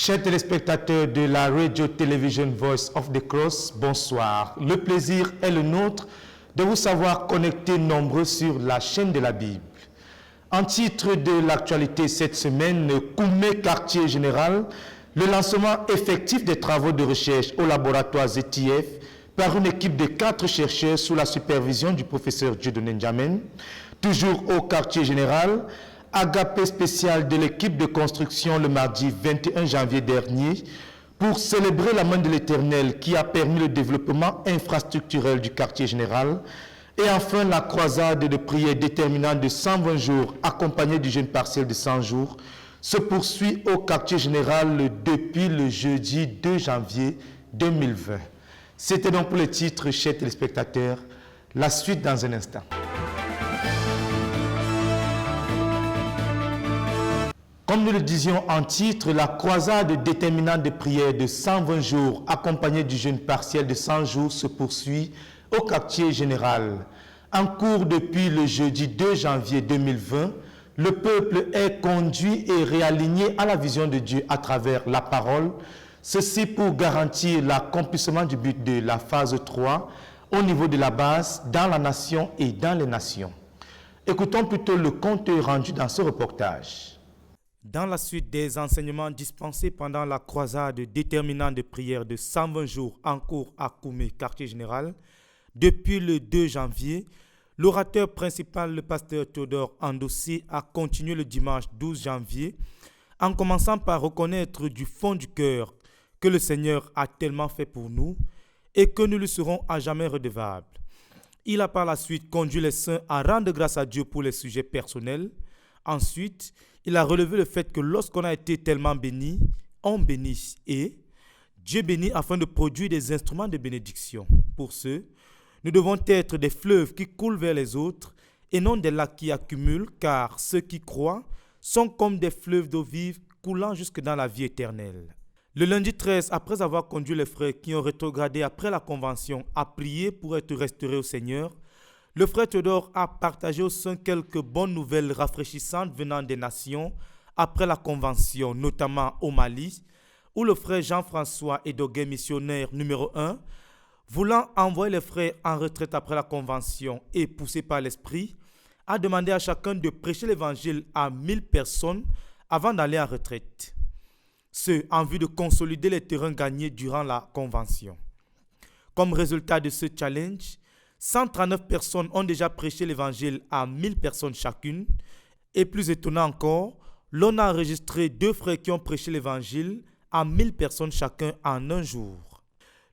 Chers téléspectateurs de la Radio Television Voice of the Cross, bonsoir. Le plaisir est le nôtre de vous savoir connectés nombreux sur la chaîne de la Bible. En titre de l'actualité cette semaine, Koumé quartier général, le lancement effectif des travaux de recherche au laboratoire ZTF par une équipe de 4 chercheurs sous la supervision du professeur Dieudonné Ndiamène. Toujours au quartier général, agapé spécial de l'équipe de construction le mardi 21 janvier dernier pour célébrer la main de l'Éternel qui a permis le développement infrastructurel du quartier général. Et enfin, la croisade de prière déterminante de 120 jours accompagnée du jeûne partiel de 100 jours se poursuit au quartier général depuis le jeudi 2 janvier 2020. C'était donc pour le titre, chers téléspectateurs. La suite dans un instant. Comme nous le disions en titre, la croisade déterminante de prière de 120 jours accompagnée du jeûne partiel de 100 jours se poursuit au quartier général. En cours depuis le jeudi 2 janvier 2020, le peuple est conduit et réaligné à la vision de Dieu à travers la parole, ceci pour garantir l'accomplissement du but de la phase 3 au niveau de la base, dans la nation et dans les nations. Écoutons plutôt le compte rendu dans ce reportage. Dans la suite des enseignements dispensés pendant la croisade déterminante de prière de 120 jours en cours à Koumé, quartier général, depuis le 2 janvier, l'orateur principal, le pasteur Théodore Andossi, a continué le dimanche 12 janvier en commençant par reconnaître du fond du cœur que le Seigneur a tellement fait pour nous et que nous lui serons à jamais redevables. Il a par la suite conduit les saints à rendre grâce à Dieu pour les sujets personnels. Ensuite, il a relevé le fait que lorsqu'on a été tellement béni, on bénit et Dieu bénit afin de produire des instruments de bénédiction. Pour ce, nous devons être des fleuves qui coulent vers les autres et non des lacs qui accumulent, car ceux qui croient sont comme des fleuves d'eau vive coulant jusque dans la vie éternelle. Le lundi 13, après avoir conduit les frères qui ont rétrogradé après la convention à prier pour être restaurés au Seigneur, le frère Théodore a partagé aux saints quelques bonnes nouvelles rafraîchissantes venant des nations après la convention, notamment au Mali, où le frère Jean-François Edoguet, missionnaire numéro 1, voulant envoyer les frères en retraite après la convention et poussé par l'esprit, a demandé à chacun de prêcher l'évangile à 1000 personnes avant d'aller en retraite. Ce, en vue de consolider les terrains gagnés durant la convention. Comme résultat de ce challenge, 139 personnes ont déjà prêché l'évangile à 1000 personnes chacune. Et plus étonnant encore, l'on a enregistré 2 frères qui ont prêché l'évangile à 1000 personnes chacun en un jour.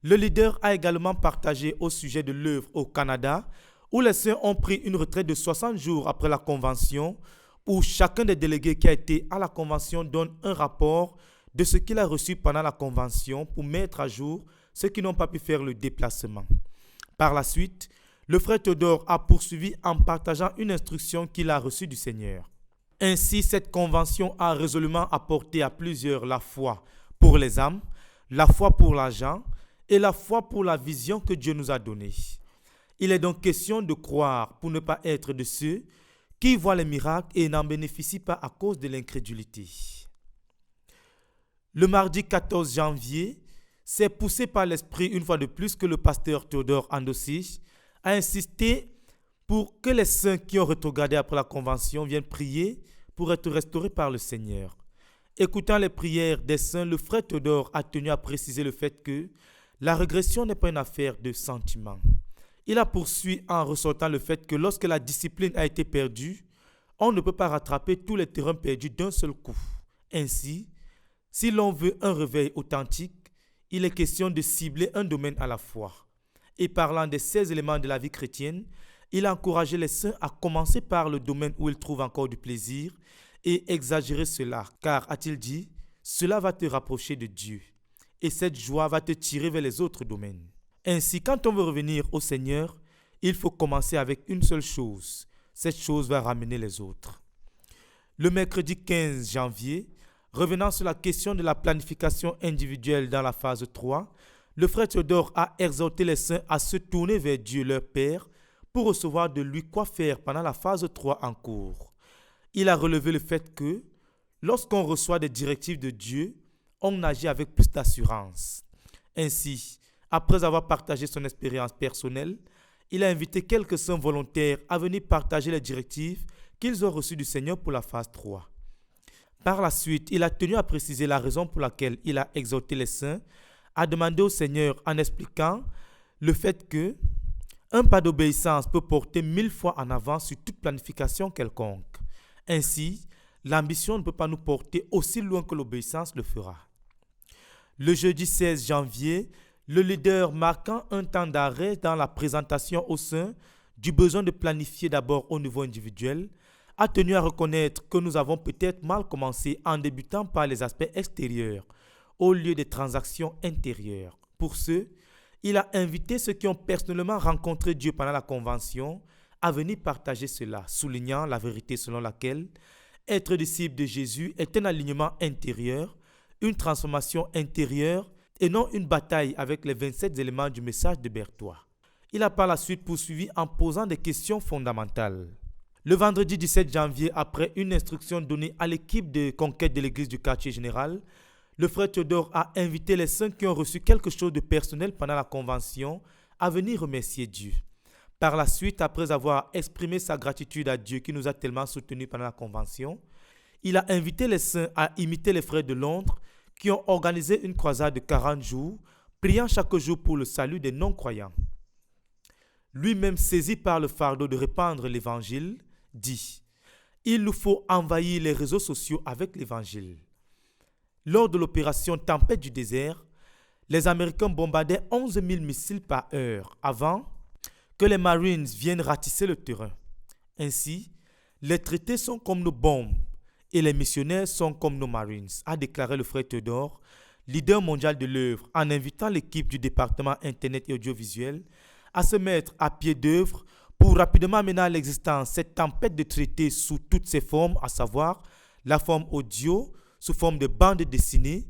Le leader a également partagé au sujet de l'œuvre au Canada, où les saints ont pris une retraite de 60 jours après la convention, où chacun des délégués qui a été à la convention donne un rapport de ce qu'il a reçu pendant la convention pour mettre à jour ceux qui n'ont pas pu faire le déplacement. Par la suite, le frère Théodore a poursuivi en partageant une instruction qu'il a reçue du Seigneur. Ainsi, cette convention a résolument apporté à plusieurs la foi pour les âmes, la foi pour l'argent et la foi pour la vision que Dieu nous a donnée. Il est donc question de croire pour ne pas être de ceux qui voient les miracles et n'en bénéficient pas à cause de l'incrédulité. Le mardi 14 janvier, c'est poussé par l'esprit une fois de plus que le pasteur Théodore Andossi a insisté pour que les saints qui ont rétrogradé après la convention viennent prier pour être restaurés par le Seigneur. Écoutant les prières des saints, le frère Théodore a tenu à préciser le fait que la régression n'est pas une affaire de sentiment. Il a poursuivi en ressortant le fait que lorsque la discipline a été perdue, on ne peut pas rattraper tous les terrains perdus d'un seul coup. Ainsi, si l'on veut un réveil authentique, il est question de cibler un domaine à la fois. Et parlant des 16 éléments de la vie chrétienne, il a encouragé les saints à commencer par le domaine où ils trouvent encore du plaisir et exagérer cela, car, a-t-il dit, cela va te rapprocher de Dieu et cette joie va te tirer vers les autres domaines. Ainsi, quand on veut revenir au Seigneur, il faut commencer avec une seule chose. Cette chose va ramener les autres. Le mercredi 15 janvier, revenant sur la question de la planification individuelle dans la phase 3, le frère Théodore a exhorté les saints à se tourner vers Dieu leur Père pour recevoir de lui quoi faire pendant la phase 3 en cours. Il a relevé le fait que, lorsqu'on reçoit des directives de Dieu, on agit avec plus d'assurance. Ainsi, après avoir partagé son expérience personnelle, il a invité quelques saints volontaires à venir partager les directives qu'ils ont reçues du Seigneur pour la phase 3. Par la suite, il a tenu à préciser la raison pour laquelle il a exhorté les saints à demander au Seigneur en expliquant le fait que un pas d'obéissance peut porter 1000 fois en avant sur toute planification quelconque. Ainsi, l'ambition ne peut pas nous porter aussi loin que l'obéissance le fera. Le jeudi 16 janvier, le leader marquant un temps d'arrêt dans la présentation au sein du besoin de planifier d'abord au niveau individuel, a tenu à reconnaître que nous avons peut-être mal commencé en débutant par les aspects extérieurs au lieu des transactions intérieures. Pour ce, il a invité ceux qui ont personnellement rencontré Dieu pendant la convention à venir partager cela, soulignant la vérité selon laquelle être disciple de Jésus est un alignement intérieur, une transformation intérieure et non une bataille avec les 27 éléments du message de Berthoud. Il a par la suite poursuivi en posant des questions fondamentales. Le vendredi 17 janvier, après une instruction donnée à l'équipe de conquête de l'église du quartier général, le frère Théodore a invité les saints qui ont reçu quelque chose de personnel pendant la convention à venir remercier Dieu. Par la suite, après avoir exprimé sa gratitude à Dieu qui nous a tellement soutenus pendant la convention, il a invité les saints à imiter les frères de Londres qui ont organisé une croisade de 40 jours, priant chaque jour pour le salut des non-croyants. Lui-même saisi par le fardeau de répandre l'évangile, dit « Il nous faut envahir les réseaux sociaux avec l'évangile ». Lors de l'opération Tempête du désert, les Américains bombardaient 11 000 missiles par heure avant que les Marines viennent ratisser le terrain. Ainsi, les traités sont comme nos bombes et les missionnaires sont comme nos Marines, a déclaré le frère Théodore, leader mondial de l'œuvre, en invitant l'équipe du département Internet et audiovisuel à se mettre à pied d'œuvre pour rapidement mener à l'existence cette tempête de traités sous toutes ses formes, à savoir la forme audio, sous forme de bandes dessinées,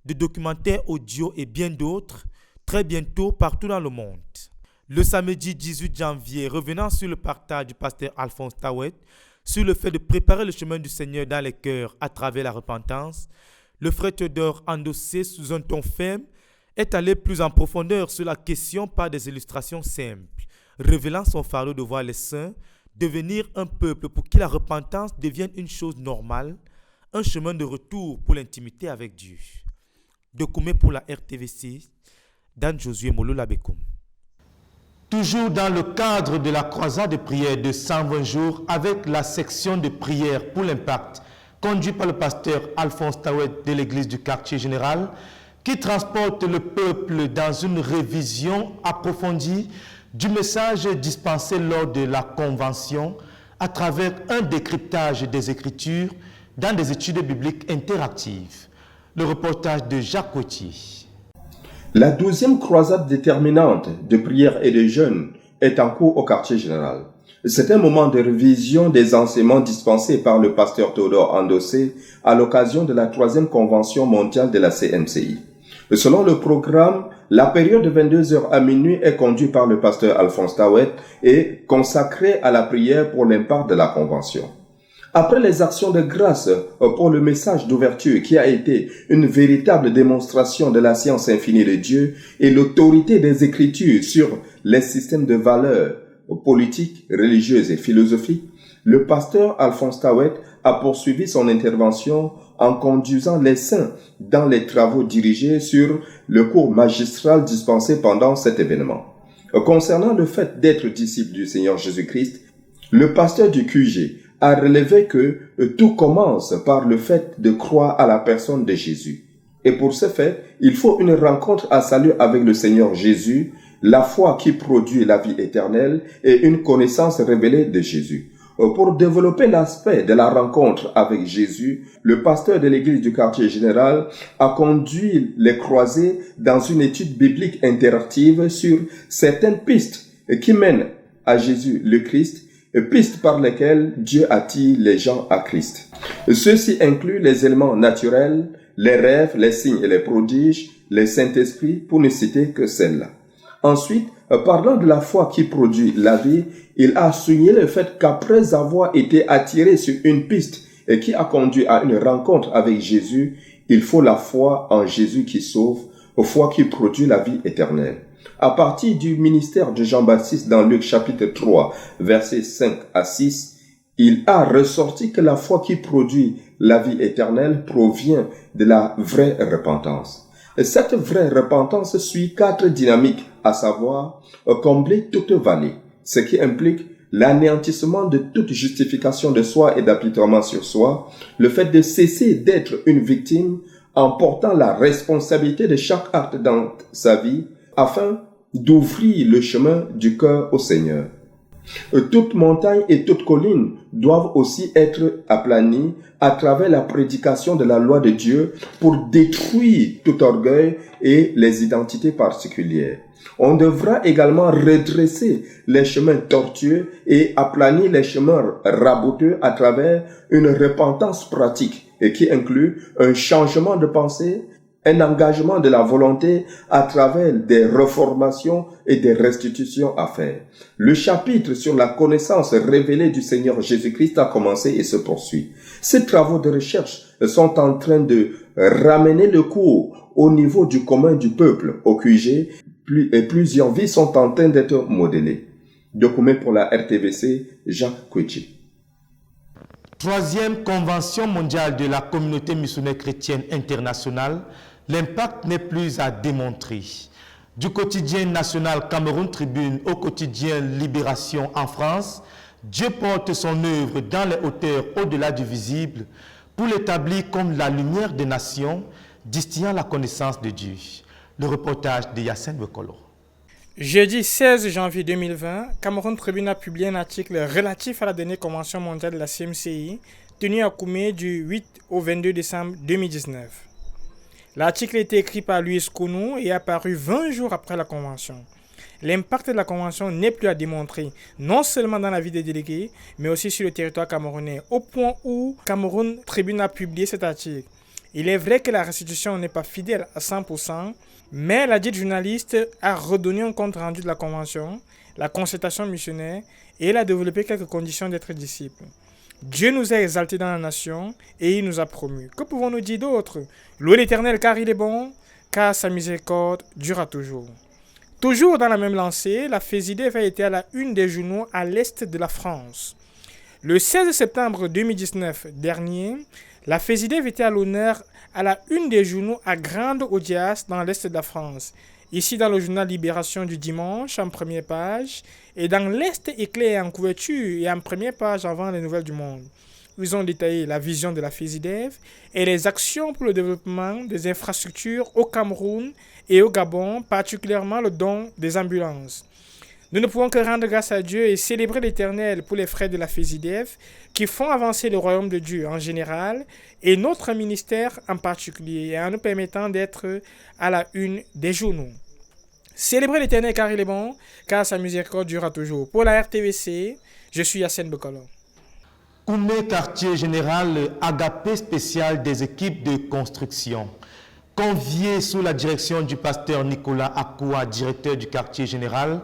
de documentaires audio et bien d'autres, très bientôt partout dans le monde. Le samedi 18 janvier, revenant sur le partage du pasteur Alphonse Tawet, sur le fait de préparer le chemin du Seigneur dans les cœurs à travers la repentance, le frère Théodore, endossé sous un ton ferme, est allé plus en profondeur sur la question par des illustrations simples, révélant son fardeau de voir les saints devenir un peuple pour qui la repentance devienne une chose normale, un chemin de retour pour l'intimité avec Dieu. De Koumé pour la RTVC, Dan Josué Molo Labekoum. Toujours dans le cadre de la croisade de prière de 120 jours avec la section de prière pour l'impact conduite par le pasteur Alphonse Tawet de l'église du quartier général qui transporte le peuple dans une révision approfondie du message dispensé lors de la convention à travers un décryptage des Écritures dans des études bibliques interactives. Le reportage de Jacques Gauthier. La 12e croisade déterminante de prière et de jeûne est en cours au quartier général. C'est un moment de révision des enseignements dispensés par le pasteur Théodore Endossé à l'occasion de la 3e convention mondiale de la CMCI. Selon le programme, la période de 22h à minuit est conduite par le pasteur Alphonse Tawet et consacrée à la prière pour l'impact de la convention. Après les actions de grâce pour le message d'ouverture qui a été une véritable démonstration de la science infinie de Dieu et l'autorité des Écritures sur les systèmes de valeurs politiques, religieuses et philosophiques, le pasteur Alphonse Tawet a poursuivi son intervention en conduisant les saints dans les travaux dirigés sur le cours magistral dispensé pendant cet événement. Concernant le fait d'être disciple du Seigneur Jésus-Christ, le pasteur du QG a relevé que tout commence par le fait de croire à la personne de Jésus. Et pour ce fait, il faut une rencontre à salut avec le Seigneur Jésus, la foi qui produit la vie éternelle et une connaissance révélée de Jésus. Pour développer l'aspect de la rencontre avec Jésus, le pasteur de l'église du quartier général a conduit les croisés dans une étude biblique interactive sur certaines pistes qui mènent à Jésus le Christ, pistes par lesquelles Dieu attire les gens à Christ. Ceci inclut les éléments naturels, les rêves, les signes et les prodiges, les Saint-Esprit, pour ne citer que celles-là. Ensuite, parlant de la foi qui produit la vie, il a souligné le fait qu'après avoir été attiré sur une piste et qui a conduit à une rencontre avec Jésus, Il faut la foi en Jésus qui sauve, foi qui produit la vie éternelle. À partir du ministère de Jean-Baptiste dans Luc chapitre 3, versets 5 à 6, il a ressorti que la foi qui produit la vie éternelle provient de la vraie repentance. Cette vraie repentance suit 4 dynamiques, à savoir combler toute vallée, ce qui implique l'anéantissement de toute justification de soi et d'apitoiement sur soi, le fait de cesser d'être une victime en portant la responsabilité de chaque acte dans sa vie afin d'ouvrir le chemin du cœur au Seigneur. Toute montagne et toute colline doivent aussi être aplanies à travers la prédication de la loi de Dieu pour détruire tout orgueil et les identités particulières. On devra également redresser les chemins tortueux et aplanir les chemins raboteux à travers une repentance pratique et qui inclut un changement de pensée, un engagement de la volonté à travers des reformations et des restitutions à faire. Le chapitre sur la connaissance révélée du Seigneur Jésus-Christ a commencé et se poursuit. Ces travaux de recherche sont en train de ramener le cours au niveau du commun du peuple, au QG, et plusieurs vies sont en train d'être modélées. Document pour la RTVC, Jacques Kouetchi. Troisième convention mondiale de la communauté missionnaire chrétienne internationale, l'impact n'est plus à démontrer. Du quotidien national Cameroun Tribune au quotidien Libération en France, Dieu porte son œuvre dans les hauteurs au-delà du visible pour l'établir comme la lumière des nations, distillant la connaissance de Dieu. Le reportage de Yacine Bekolo. Jeudi 16 janvier 2020, Cameroun Tribune a publié un article relatif à la dernière convention mondiale de la CMCI, tenue à Koumé du 8 au 22 décembre 2019. L'article a été écrit par Louis Kounou et a paru 20 jours après la convention. L'impact de la convention n'est plus à démontrer, non seulement dans la vie des délégués, mais aussi sur le territoire camerounais, au point où Cameroun Tribune a publié cet article. Il est vrai que la restitution n'est pas fidèle à 100%, mais la dite journaliste a redonné un compte rendu de la convention, la concertation missionnaire, et elle a développé quelques conditions d'être disciple. Dieu nous a exaltés dans la nation et il nous a promus. Que pouvons-nous dire d'autre? Louez l'Éternel car il est bon, car sa miséricorde durera toujours. Toujours dans la même lancée, la FESIDEF a été à la une des journaux à l'est de la France. Le 16 septembre 2019 dernier, la FESIDEF était à l'honneur à la une des journaux à grande audience dans l'est de la France. Ici dans le journal Libération du dimanche en première page et dans l'Est éclair en couverture et en première page avant les nouvelles du monde. Ils ont détaillé la vision de la FESIDEF et les actions pour le développement des infrastructures au Cameroun et au Gabon, particulièrement le don des ambulances. Nous ne pouvons que rendre grâce à Dieu et célébrer l'Éternel pour les frères de la FESIDEF qui font avancer le royaume de Dieu en général et notre ministère en particulier en nous permettant d'être à la une des journaux. Célébrez l'Éternel car il est bon, car sa miséricorde durera toujours. Pour la RTVC, je suis Yacine Bekolo. Koumé, quartier général, agapé spécial des équipes de construction. Convié sous la direction du pasteur Nicolas Akoua, directeur du quartier général,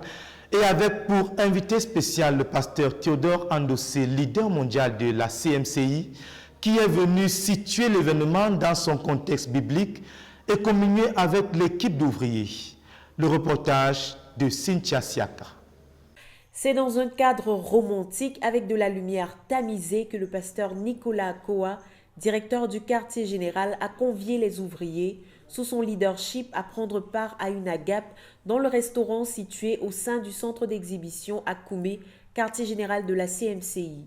et avec pour invité spécial le pasteur Théodore Andossé, leader mondial de la CMCI, qui est venu situer l'événement dans son contexte biblique et communier avec l'équipe d'ouvriers. Le reportage de Cynthia Siaka. C'est dans un cadre romantique avec de la lumière tamisée que le pasteur Nicolas Akoua, directeur du quartier général, a convié les ouvriers sous son leadership à prendre part à une agape dans le restaurant situé au sein du centre d'exhibition à Koumé, quartier général de la CMCI.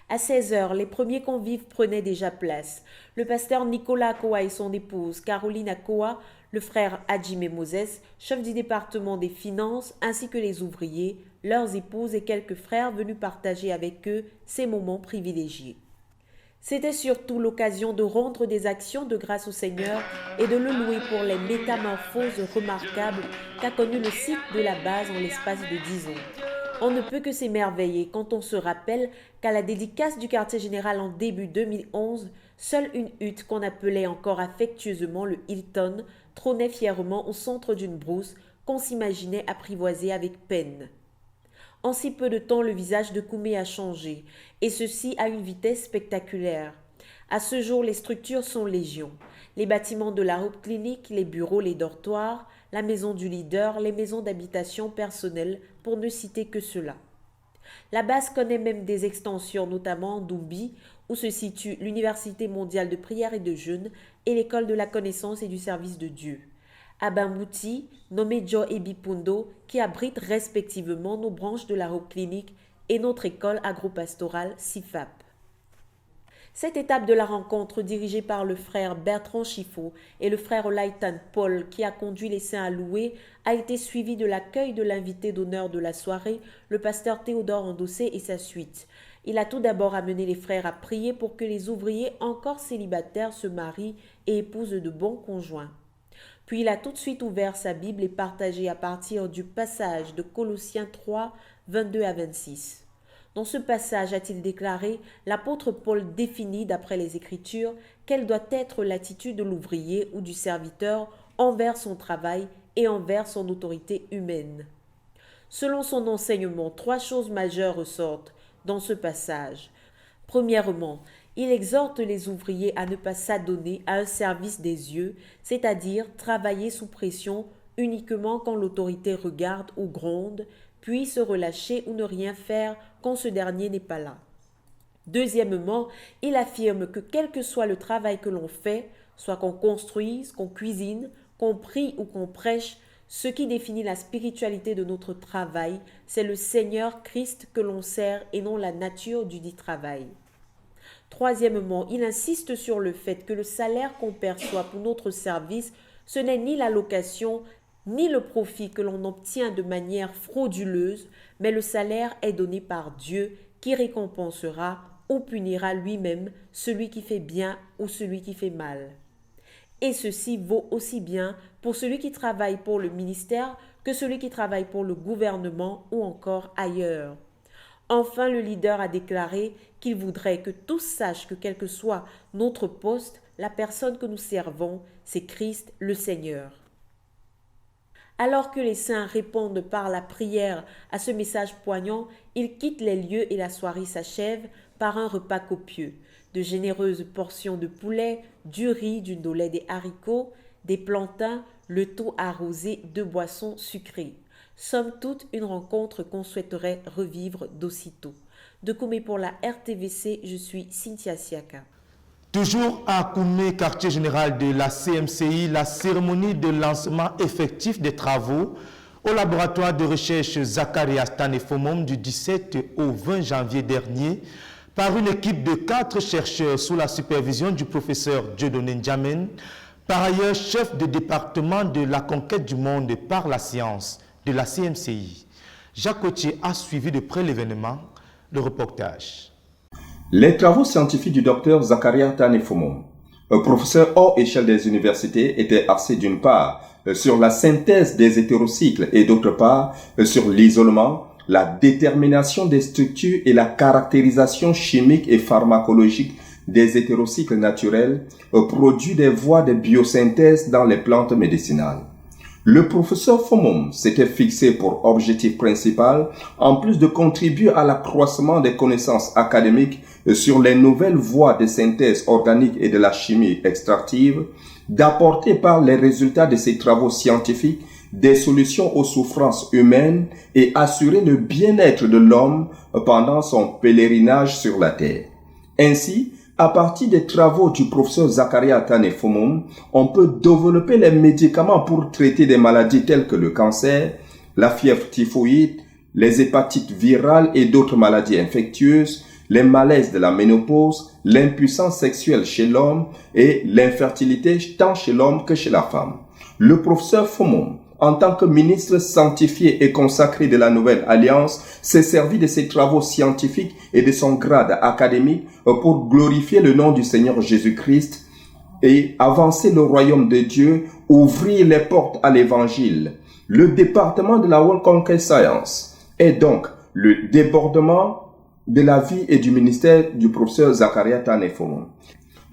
À 16h, les premiers convives prenaient déjà place. Le pasteur Nicolas Akoua et son épouse Caroline Akoua, le frère Adjime Moses, chef du département des finances, ainsi que les ouvriers, leurs épouses et quelques frères venus partager avec eux ces moments privilégiés. C'était surtout l'occasion de rendre des actions de grâce au Seigneur et de le louer pour les métamorphoses remarquables qu'a connues le site de la base en l'espace de 10 ans. On ne peut que s'émerveiller quand on se rappelle qu'à la dédicace du quartier général en début 2011, seule une hutte qu'on appelait encore affectueusement le Hilton trônait fièrement au centre d'une brousse qu'on s'imaginait apprivoiser avec peine. En si peu de temps, le visage de Koumé a changé, et ceci à une vitesse spectaculaire. À ce jour, les structures sont légion. les bâtiments de la route clinique, les bureaux, les dortoirs, la maison du leader, les maisons d'habitation personnelles, pour ne citer que cela. La base connaît même des extensions, notamment Doumbie, où se situe l'Université mondiale de prière et de jeûne et l'École de la connaissance et du service de Dieu. À Bambouti, nommé Joe et Bipundo, qui abrite respectivement nos branches de la route clinique et notre école agropastorale CIFAP. Cette étape de la rencontre, dirigée par le frère Bertrand Chiffot et le frère Olaitan Paul, qui a conduit les saints à louer, a été suivie de l'accueil de l'invité d'honneur de la soirée, le pasteur Théodore Andossé et sa suite. Il a tout d'abord amené les frères à prier pour que les ouvriers encore célibataires se marient et épousent de bons conjoints. Puis il a tout de suite ouvert sa Bible et partagé à partir du passage de Colossiens 3, 22 à 26. Dans ce passage, a-t-il déclaré, l'apôtre Paul définit d'après les Écritures quelle doit être l'attitude de l'ouvrier ou du serviteur envers son travail et envers son autorité humaine. Selon son enseignement, 3 choses majeures ressortent dans ce passage. Premièrement, il exhorte les ouvriers à ne pas s'adonner à un service des yeux, c'est-à-dire travailler sous pression uniquement quand l'autorité regarde ou gronde, puis se relâcher ou ne rien faire quand ce dernier n'est pas là. Deuxièmement, il affirme que quel que soit le travail que l'on fait, soit qu'on construise, qu'on cuisine, qu'on prie ou qu'on prêche, ce qui définit la spiritualité de notre travail, c'est le Seigneur Christ que l'on sert et non la nature du dit travail. Troisièmement, il insiste sur le fait que le salaire qu'on perçoit pour notre service, ce n'est ni la location, ni le profit que l'on obtient de manière frauduleuse, mais le salaire est donné par Dieu qui récompensera ou punira lui-même celui qui fait bien ou celui qui fait mal. Et ceci vaut aussi bien pour celui qui travaille pour le ministère que celui qui travaille pour le gouvernement ou encore ailleurs. Enfin, le leader a déclaré qu'il voudrait que tous sachent que quel que soit notre poste, la personne que nous servons, c'est Christ le Seigneur. Alors que les saints répondent par la prière à ce message poignant, ils quittent les lieux et la soirée s'achève par un repas copieux. De généreuses portions de poulet, du riz, du dollet, des haricots, des plantains, le tout arrosé de boissons sucrées. Somme toute, une rencontre qu'on souhaiterait revivre d'aussitôt. De Koumé pour la RTVC, je suis Cynthia Siaka. Toujours à Koumé, quartier général de la CMCI, la cérémonie de lancement effectif des travaux au laboratoire de recherche Zacharias Tanefomom du 17 au 20 janvier dernier par une équipe de 4 chercheurs sous la supervision du professeur Dieudonné Ndiamène, par ailleurs chef de département de la conquête du monde par la science de la CMCI. Jacques Cotier a suivi de près l'événement. Le reportage. Les travaux scientifiques du docteur Zacharias Tanefomom, professeur hors échelle des universités, étaient axés d'une part sur la synthèse des hétérocycles et d'autre part sur l'isolement, la détermination des structures et la caractérisation chimique et pharmacologique des hétérocycles naturels, produits des voies de biosynthèse dans les plantes médicinales. Le professeur Fomom s'était fixé pour objectif principal, en plus de contribuer à l'accroissement des connaissances académiques sur les nouvelles voies de synthèse organique et de la chimie extractive, d'apporter par les résultats de ses travaux scientifiques des solutions aux souffrances humaines et assurer le bien-être de l'homme pendant son pèlerinage sur la terre. Ainsi, à partir des travaux du professeur Zacharias Tanefomom, on peut développer les médicaments pour traiter des maladies telles que le cancer, la fièvre typhoïde, les hépatites virales et d'autres maladies infectieuses, les malaises de la ménopause, l'impuissance sexuelle chez l'homme et l'infertilité tant chez l'homme que chez la femme. Le professeur Fomom, en tant que ministre sanctifié et consacré de la Nouvelle Alliance, s'est servi de ses travaux scientifiques et de son grade académique pour glorifier le nom du Seigneur Jésus-Christ et avancer le royaume de Dieu, ouvrir les portes à l'Évangile. Le département de la World Conquest Science est donc le débordement de la vie et du ministère du professeur Zacharias Tanefomom.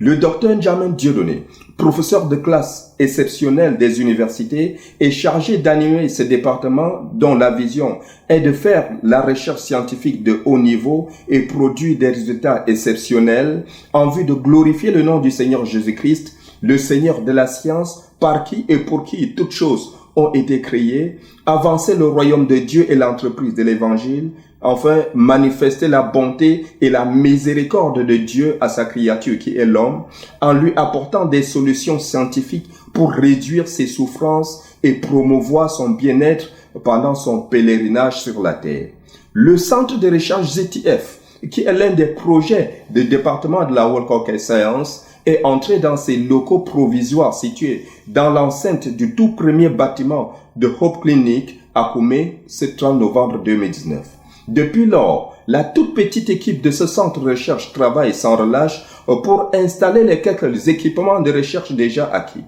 Le docteur Ndiamène Dieudonné, professeur de classe exceptionnel des universités, est chargé d'animer ce département dont la vision est de faire la recherche scientifique de haut niveau et produire des résultats exceptionnels en vue de glorifier le nom du Seigneur Jésus-Christ le Seigneur de la science, par qui et pour qui toutes choses ont été créées, avancer le royaume de Dieu et l'entreprise de l'Évangile, enfin manifester la bonté et la miséricorde de Dieu à sa créature qui est l'homme, en lui apportant des solutions scientifiques pour réduire ses souffrances et promouvoir son bien-être pendant son pèlerinage sur la terre. Le centre de recherche ZTF, qui est l'un des projets du département de la World Caucasian Science, est entré dans ses locaux provisoires situés dans l'enceinte du tout premier bâtiment de Hope Clinic à Koumé, ce 30 novembre 2019. Depuis lors, la toute petite équipe de ce centre de recherche travaille sans relâche pour installer les quelques équipements de recherche déjà acquis.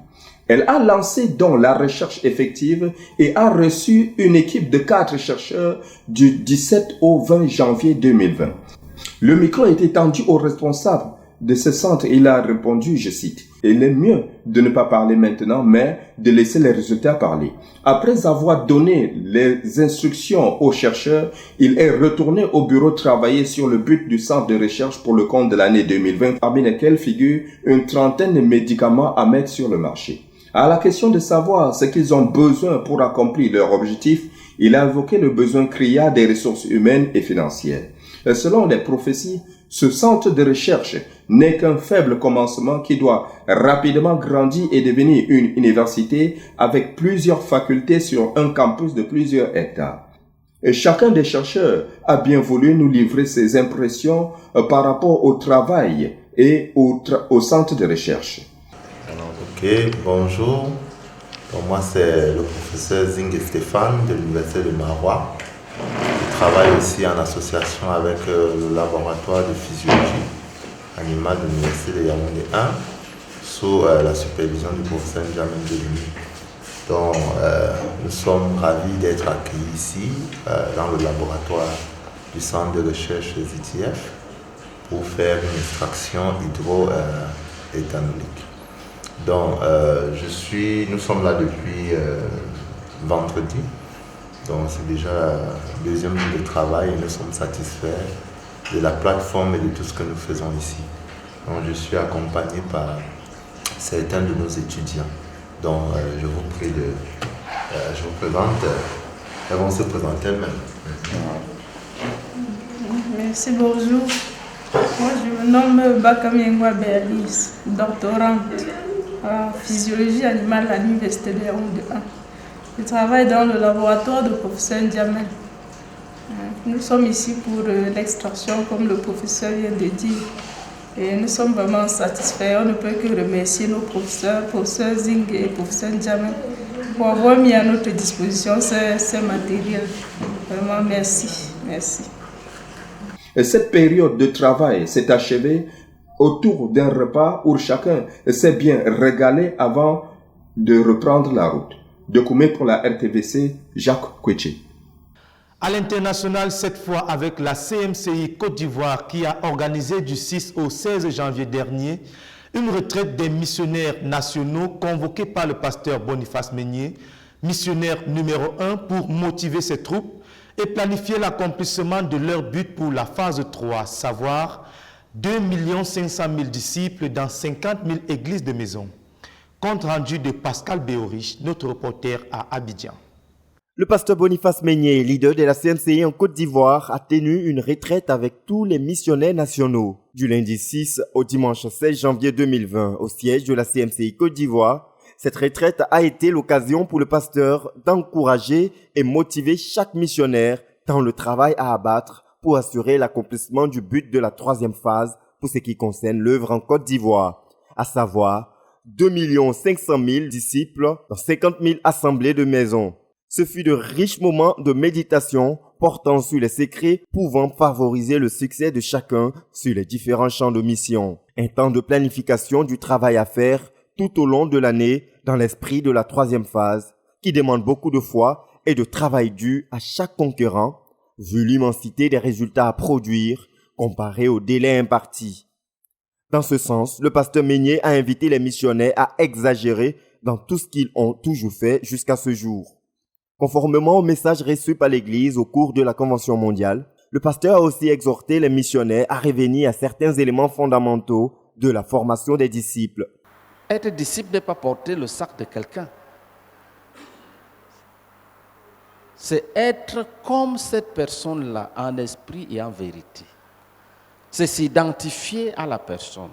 Elle a lancé donc la recherche effective et a reçu une équipe de 4 chercheurs du 17 au 20 janvier 2020. Le micro est étendu au responsable de ce centre et il a répondu, je cite, « Il est mieux de ne pas parler maintenant, mais de laisser les résultats parler. » Après avoir donné les instructions aux chercheurs, il est retourné au bureau travailler sur le but du centre de recherche pour le compte de l'année 2020, parmi lesquels figure une trentaine de médicaments à mettre sur le marché. À la question de savoir ce qu'ils ont besoin pour accomplir leur objectif, il a évoqué le besoin criard des ressources humaines et financières. Selon les prophéties, ce centre de recherche n'est qu'un faible commencement qui doit rapidement grandir et devenir une université avec plusieurs facultés sur un campus de plusieurs hectares. Et chacun des chercheurs a bien voulu nous livrer ses impressions par rapport au travail et au centre de recherche. Ok, bonjour. Donc, moi, c'est le professeur Zing Stéphane de l'Université de Marois. Je travaille aussi en association avec le laboratoire de physiologie animale de l'Université de Yaoundé 1 sous la supervision du professeur N'Djamène Delimi. Donc, nous sommes ravis d'être accueillis ici dans le laboratoire du centre de recherche ZTF pour faire une extraction hydroéthanolique. Donc, nous sommes là depuis vendredi. Donc, c'est déjà le deuxième jour de travail et nous sommes satisfaits de la plateforme et de tout ce que nous faisons ici. Donc, je suis accompagné par certains de nos étudiants. Donc, je vous prie je vous présente. Elles vont se présenter elles-mêmes. Merci, bonjour. Moi, je me nomme Bakamiengwa Béatrice, doctorante en physiologie animale à l'Université de Yaoundé 1. Je travaille dans le laboratoire du professeur N'Djamène. Nous sommes ici pour l'extraction, comme le professeur vient de dire. Et nous sommes vraiment satisfaits. On ne peut que remercier nos professeurs, professeur Zing et professeur N'Djamène, pour avoir mis à notre disposition ces matériels. Vraiment, merci. Merci. Et cette période de travail s'est achevée autour d'un repas où chacun s'est bien régalé avant de reprendre la route. De Koumé pour la RTVC, Jacques Koueché. À l'international, cette fois avec la CMCI Côte d'Ivoire qui a organisé du 6 au 16 janvier dernier une retraite des missionnaires nationaux convoquée par le pasteur Boniface Meigné, missionnaire numéro 1 pour motiver ses troupes et planifier l'accomplissement de leur but pour la phase 3, savoir 2 500 000 disciples dans 50 000 églises de maison. Compte rendu de Pascal Béorich, notre reporter à Abidjan. Le pasteur Boniface Meigné, leader de la CMCI en Côte d'Ivoire, a tenu une retraite avec tous les missionnaires nationaux. Du lundi 6 au dimanche 16 janvier 2020, au siège de la CMCI Côte d'Ivoire, cette retraite a été l'occasion pour le pasteur d'encourager et motiver chaque missionnaire dans le travail à abattre pour assurer l'accomplissement du but de la 3e phase pour ce qui concerne l'œuvre en Côte d'Ivoire, à savoir 2 500 000 disciples dans 50 000 assemblées de maisons. Ce fut de riches moments de méditation portant sur les secrets pouvant favoriser le succès de chacun sur les différents champs de mission. Un temps de planification du travail à faire tout au long de l'année dans l'esprit de la 3e phase qui demande beaucoup de foi et de travail dur à chaque conquérant vu l'immensité des résultats à produire comparé au délai imparti. Dans ce sens, le pasteur Meigné a invité les missionnaires à exagérer dans tout ce qu'ils ont toujours fait jusqu'à ce jour. Conformément au message reçu par l'Église au cours de la Convention mondiale, le pasteur a aussi exhorté les missionnaires à revenir à certains éléments fondamentaux de la formation des disciples. Être disciple n'est pas porter le sac de quelqu'un. C'est être comme cette personne-là, en esprit et en vérité. C'est s'identifier à la personne,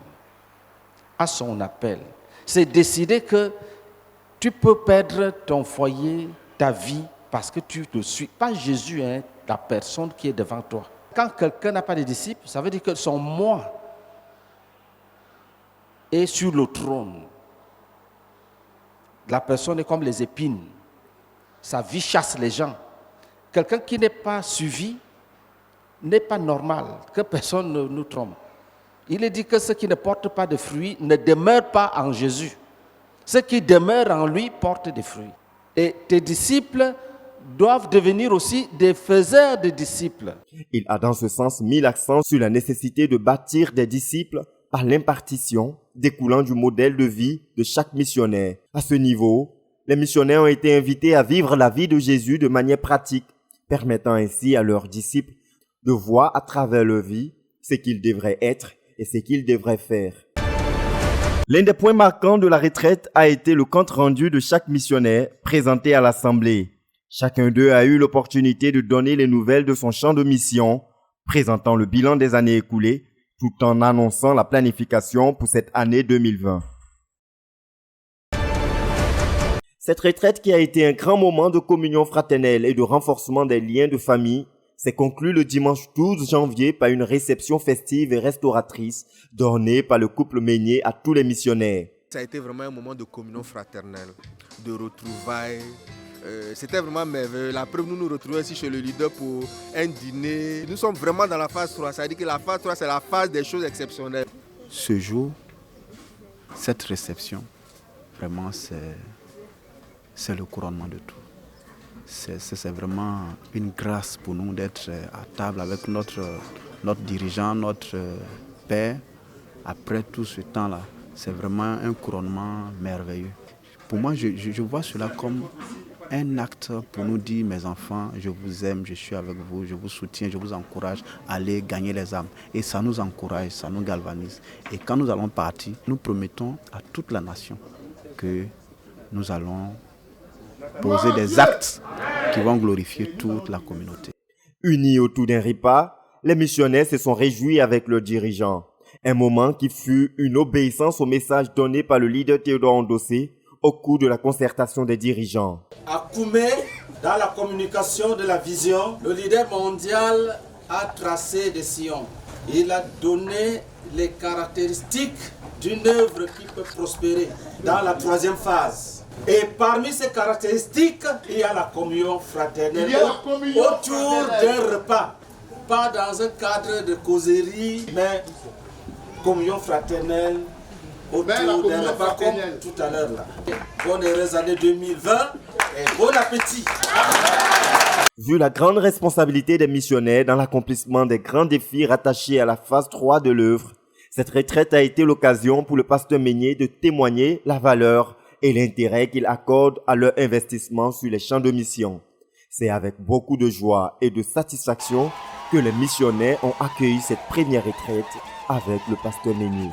à son appel. C'est décider que tu peux perdre ton foyer, ta vie, parce que tu ne suis pas Jésus, hein, la personne qui est devant toi. Quand quelqu'un n'a pas de disciples, ça veut dire que son moi est sur le trône. La personne est comme les épines. Sa vie chasse les gens. Quelqu'un qui n'est pas suivi n'est pas normal, que personne ne nous trompe. Il est dit que ceux qui ne portent pas de fruits ne demeurent pas en Jésus. Ceux qui demeurent en lui portent des fruits. Et tes disciples doivent devenir aussi des faiseurs de disciples. Il a dans ce sens mis l'accent sur la nécessité de bâtir des disciples par l'impartition découlant du modèle de vie de chaque missionnaire. À ce niveau, les missionnaires ont été invités à vivre la vie de Jésus de manière pratique, permettant ainsi à leurs disciples de voir à travers leur vie ce qu'ils devraient être et ce qu'ils devraient faire. L'un des points marquants de la retraite a été le compte-rendu de chaque missionnaire présenté à l'Assemblée. Chacun d'eux a eu l'opportunité de donner les nouvelles de son champ de mission, présentant le bilan des années écoulées, tout en annonçant la planification pour cette année 2020. Cette retraite, qui a été un grand moment de communion fraternelle et de renforcement des liens de famille, s'est conclue le dimanche 12 janvier par une réception festive et restauratrice donnée par le couple Meignet à tous les missionnaires. Ça a été vraiment un moment de communion fraternelle, de retrouvailles. C'était vraiment merveilleux. La preuve, nous nous retrouvons ici chez le leader pour un dîner. Nous sommes vraiment dans la phase 3. Ça veut dire que la phase 3, c'est la phase des choses exceptionnelles. Ce jour, cette réception, vraiment, c'est le couronnement de tout. C'est vraiment une grâce pour nous d'être à table avec notre dirigeant, notre père. Après tout ce temps-là, c'est vraiment un couronnement merveilleux. Pour moi, je vois cela comme un acte pour nous dire, mes enfants, je vous aime, je suis avec vous, je vous soutiens, je vous encourage à aller gagner les âmes. Et ça nous encourage, ça nous galvanise. Et quand nous allons partir, nous promettons à toute la nation que nous allons poser des actes qui vont glorifier toute la communauté. Unis autour d'un repas, les missionnaires se sont réjouis avec leurs dirigeants. Un moment qui fut une obéissance au message donné par le leader Théodore Ondossé au cours de la concertation des dirigeants. À Koumé, dans la communication de la vision, le leader mondial a tracé des sillons. Il a donné les caractéristiques d'une œuvre qui peut prospérer dans la troisième phase. Et parmi ces caractéristiques, il y a la communion fraternelle autour d'un repas. Pas dans un cadre de causerie, mais communion fraternelle autour d'un repas comme tout à l'heure là. Bonne heureuse année 2020 et bon appétit. Vu la grande responsabilité des missionnaires dans l'accomplissement des grands défis rattachés à la phase 3 de l'œuvre, cette retraite a été l'occasion pour le pasteur Meignet de témoigner la valeur et l'intérêt qu'il accorde à leur investissement sur les champs de mission. C'est avec beaucoup de joie et de satisfaction que les missionnaires ont accueilli cette première retraite avec le pasteur Meignet.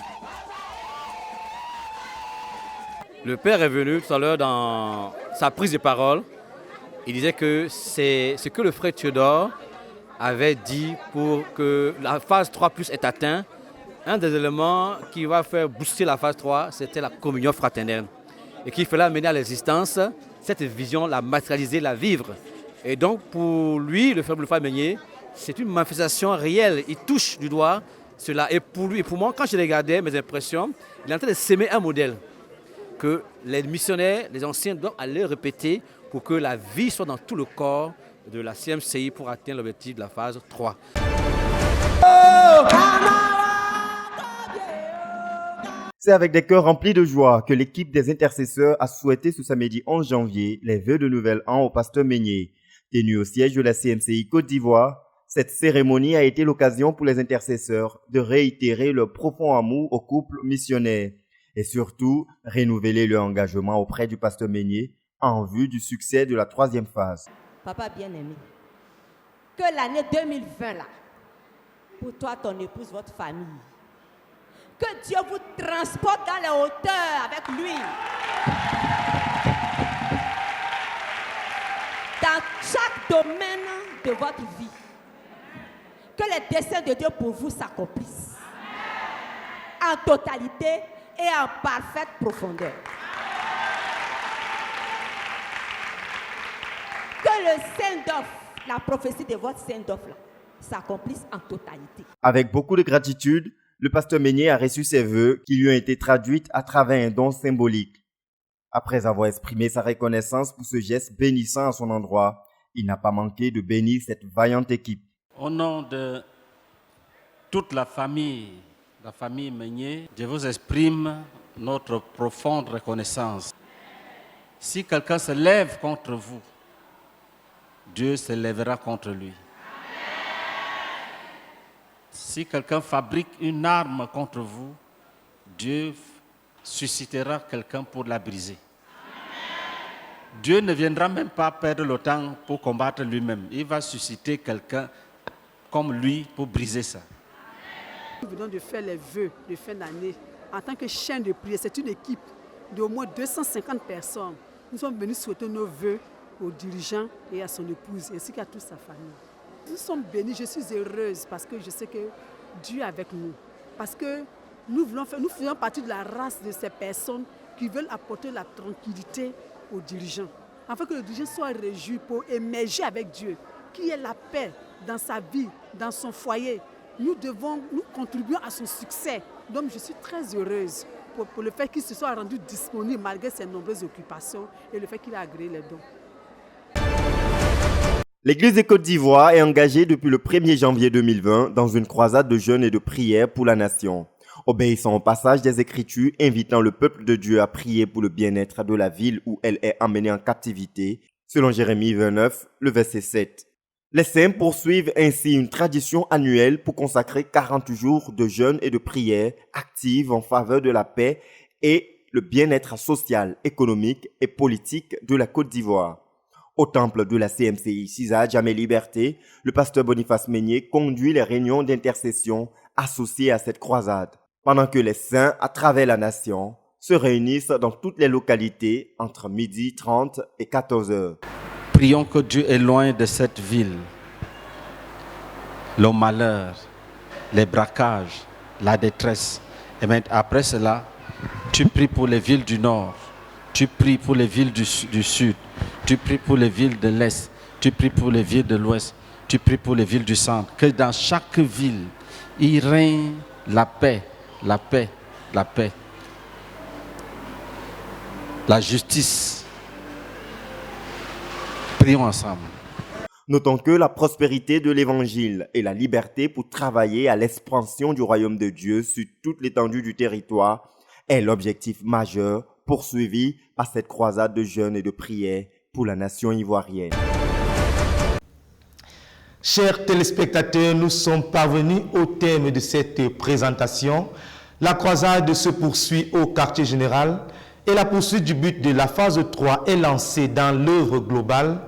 Le Père est venu tout à l'heure dans sa prise de parole. Il disait que c'est ce que le frère Théodore avait dit pour que la phase 3 plus est atteinte. Un des éléments qui va faire booster la phase 3, c'était la communion fraternelle. Et qu'il fallait amener à l'existence cette vision, la matérialiser, la vivre. Et donc pour lui, le frère Meignet, c'est une manifestation réelle. Il touche du doigt cela. Et pour lui et pour moi, quand je regardais mes impressions, il est en train de s'aimer un modèle que les missionnaires, les anciens doivent aller répéter pour que la vie soit dans tout le corps de la CMCI pour atteindre l'objectif de la phase 3. C'est avec des cœurs remplis de joie que l'équipe des intercesseurs a souhaité ce samedi 11 janvier les vœux de nouvel an au pasteur Meignet. Tenu au siège de la CMCI Côte d'Ivoire, cette cérémonie a été l'occasion pour les intercesseurs de réitérer leur profond amour au couple missionnaire et surtout renouveler leur engagement auprès du pasteur Meignet en vue du succès de la troisième phase. Papa bien-aimé, que l'année 2020 là, pour toi, ton épouse, votre famille, que Que Dieu vous transporte dans les hauteurs avec lui. Dans chaque domaine de votre vie. Que les desseins de Dieu pour vous s'accomplissent. En totalité et en parfaite profondeur. Que le send-off, la prophétie de votre send-off s'accomplisse en totalité. Avec beaucoup de gratitude, le pasteur Meignet a reçu ses vœux qui lui ont été traduits à travers un don symbolique. Après avoir exprimé sa reconnaissance pour ce geste bénissant à son endroit, il n'a pas manqué de bénir cette vaillante équipe. Au nom de toute la famille Meignet, je vous exprime notre profonde reconnaissance. Si quelqu'un se lève contre vous, Dieu se lèvera contre lui. Si quelqu'un fabrique une arme contre vous, Dieu suscitera quelqu'un pour la briser. Dieu ne viendra même pas perdre le temps pour combattre lui-même. Il va susciter quelqu'un comme lui pour briser ça. Nous venons de faire les vœux de fin d'année. En tant que chaîne de prière, c'est une équipe d'au moins 250 personnes. Nous sommes venus souhaiter nos vœux aux dirigeants et à son épouse, ainsi qu'à toute sa famille. Nous sommes bénis, je suis heureuse parce que je sais que Dieu est avec nous. Parce que nous faisons partie de la race de ces personnes qui veulent apporter la tranquillité aux dirigeants. Afin que le dirigeant soit réjoui pour émerger avec Dieu, qu'il y ait la paix dans sa vie, dans son foyer. Nous contribuons à son succès. Donc je suis très heureuse pour le fait qu'il se soit rendu disponible malgré ses nombreuses occupations et le fait qu'il a agréé les dons. L'Église de Côte d'Ivoire est engagée depuis le 1er janvier 2020 dans une croisade de jeûne et de prière pour la nation, obéissant au passage des Écritures invitant le peuple de Dieu à prier pour le bien-être de la ville où elle est emmenée en captivité, selon Jérémie 29, le verset 7. Les saints poursuivent ainsi une tradition annuelle pour consacrer 40 jours de jeûne et de prière active en faveur de la paix et le bien-être social, économique et politique de la Côte d'Ivoire. Au temple de la CMCI Cisa Djamé Liberté, le pasteur Boniface Meignet conduit les réunions d'intercession associées à cette croisade, pendant que les saints à travers la nation se réunissent dans toutes les localités entre 12h30 et 14h. Prions que Dieu éloigne de cette ville le malheur, les braquages, la détresse. Et maintenant, après cela, tu pries pour les villes du nord, tu pries pour les villes du sud, tu pries pour les villes de l'est, tu pries pour les villes de l'ouest, tu pries pour les villes du centre. Que dans chaque ville, il règne la paix, la paix, la paix, la justice. Prions ensemble. Notons que la prospérité de l'Évangile et la liberté pour travailler à l'expansion du royaume de Dieu sur toute l'étendue du territoire est l'objectif majeur poursuivi par cette croisade de jeûne et de prière pour la nation ivoirienne. Chers téléspectateurs, nous sommes parvenus au terme de cette présentation. La croisade se poursuit au quartier général et la poursuite du but de la phase 3 est lancée dans l'œuvre globale.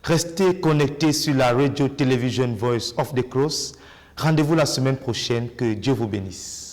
Restez connectés sur la Radio Television Voice of the Cross. Rendez-vous la semaine prochaine. Que Dieu vous bénisse.